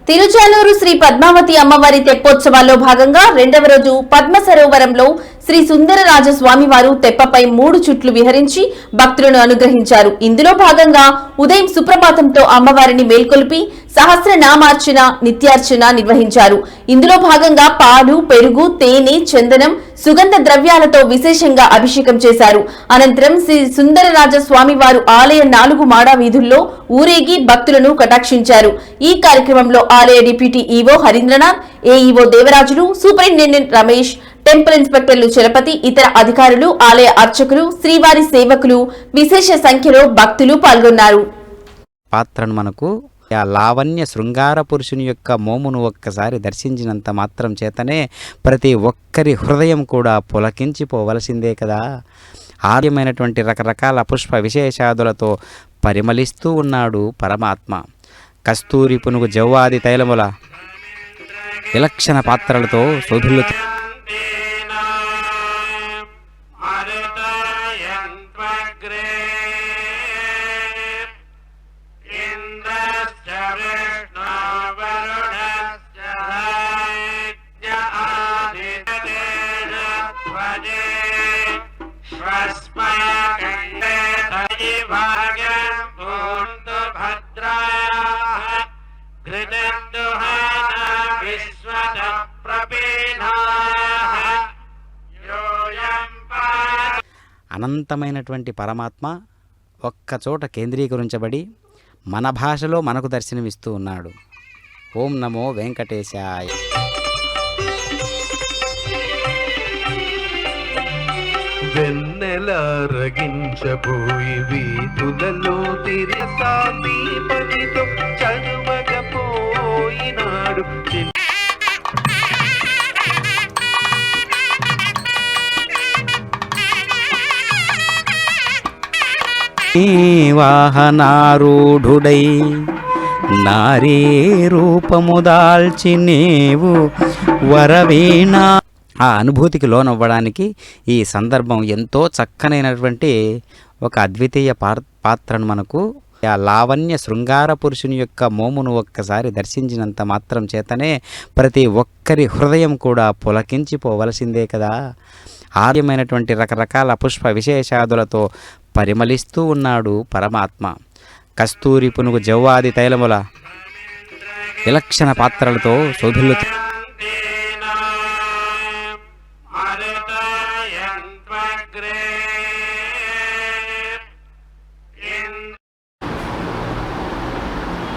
తిరుచానూరు శ్రీ పద్మావతి అమ్మవారి తెప్పోత్సవాల్లో భాగంగా రెండవ రోజు పద్మ సరోవరంలో శ్రీ సుందరరాజ స్వామివారు తెప్పపై 3 చుట్లు విహరించి భక్తులను అనుగ్రహించారు. ఇందులో భాగంగా ఉదయం సుప్రభాతంతో అమ్మవారిని మేల్కొల్పి సహస్రనామార్చన, నిత్యార్చన నిర్వహించారు. ఇందులో భాగంగా పాలు, పెరుగు, తేనె, చందనం, సుగంధ ద్రవ్యాలతో విశేషంగా అభిషేకం చేశారు. అనంతరం శ్రీ సుందరరాజ స్వామివారు ఆలయ 4 మాడా వీధుల్లో ఊరేగి భక్తులను కటాక్షించారు. ఈ కార్యక్రమంలో ఆలయ deputy EO Harindranath, AEO Devarajulu, superintendent Ramesh, temple ఇన్స్పెక్టర్లు చలపతి, ఇతర అధికారులు, ఆలయ అర్చకులు, శ్రీవారి సేవకులు, విశేష సంఖ్యలో భక్తులు పాల్గొన్నారు. పాత్రను మనకు ఆ లావణ్య శృంగార పురుషుని యొక్క మోమును ఒక్కసారి దర్శించినంత మాత్రం చేతనే ప్రతి ఒక్కరి హృదయం కూడా పులకించిపోవలసిందే కదా. ఆర్యమైనటువంటి రకరకాల పుష్ప విశేషాదులతో పరిమళిస్తూ ఉన్నాడు పరమాత్మ. కస్తూరి పునుగు జవ్వాది తైలముల విలక్షణ పాత్రలతో శోభిల్లుతూ అనంతమైనటువంటి పరమాత్మ ఒక్కచోట కేంద్రీకరించబడి మన భాషలో మనకు దర్శనమిస్తూ ఉన్నాడు. ఓం నమో వెంకటేశాయ. వెన్నెలరగించబోయి వీధులలో తిరసాదీపనితో చనువగపోయినాడు. వాహనారూఢుడై నారీ రూపము దాల్చి నీవు వరవీణా. ఆ అనుభూతికి లోనవ్వడానికి ఈ సందర్భం ఎంతో చక్కనైనటువంటి ఒక అద్వితీయ పాత్రను మనకు ఆ లావణ్య శృంగార పురుషుని యొక్క మోమును ఒక్కసారి దర్శించినంత మాత్రం చేతనే ప్రతి ఒక్కరి హృదయం కూడా పులకించిపోవలసిందే కదా. ఆర్యమైనటువంటి రకరకాల పుష్ప విశేషాదులతో పరిమళిస్తూ ఉన్నాడు పరమాత్మ. కస్తూరి పునుగు జవ్వాది తైలముల విలక్షణ పాత్రలతో శోభిల్లుతూ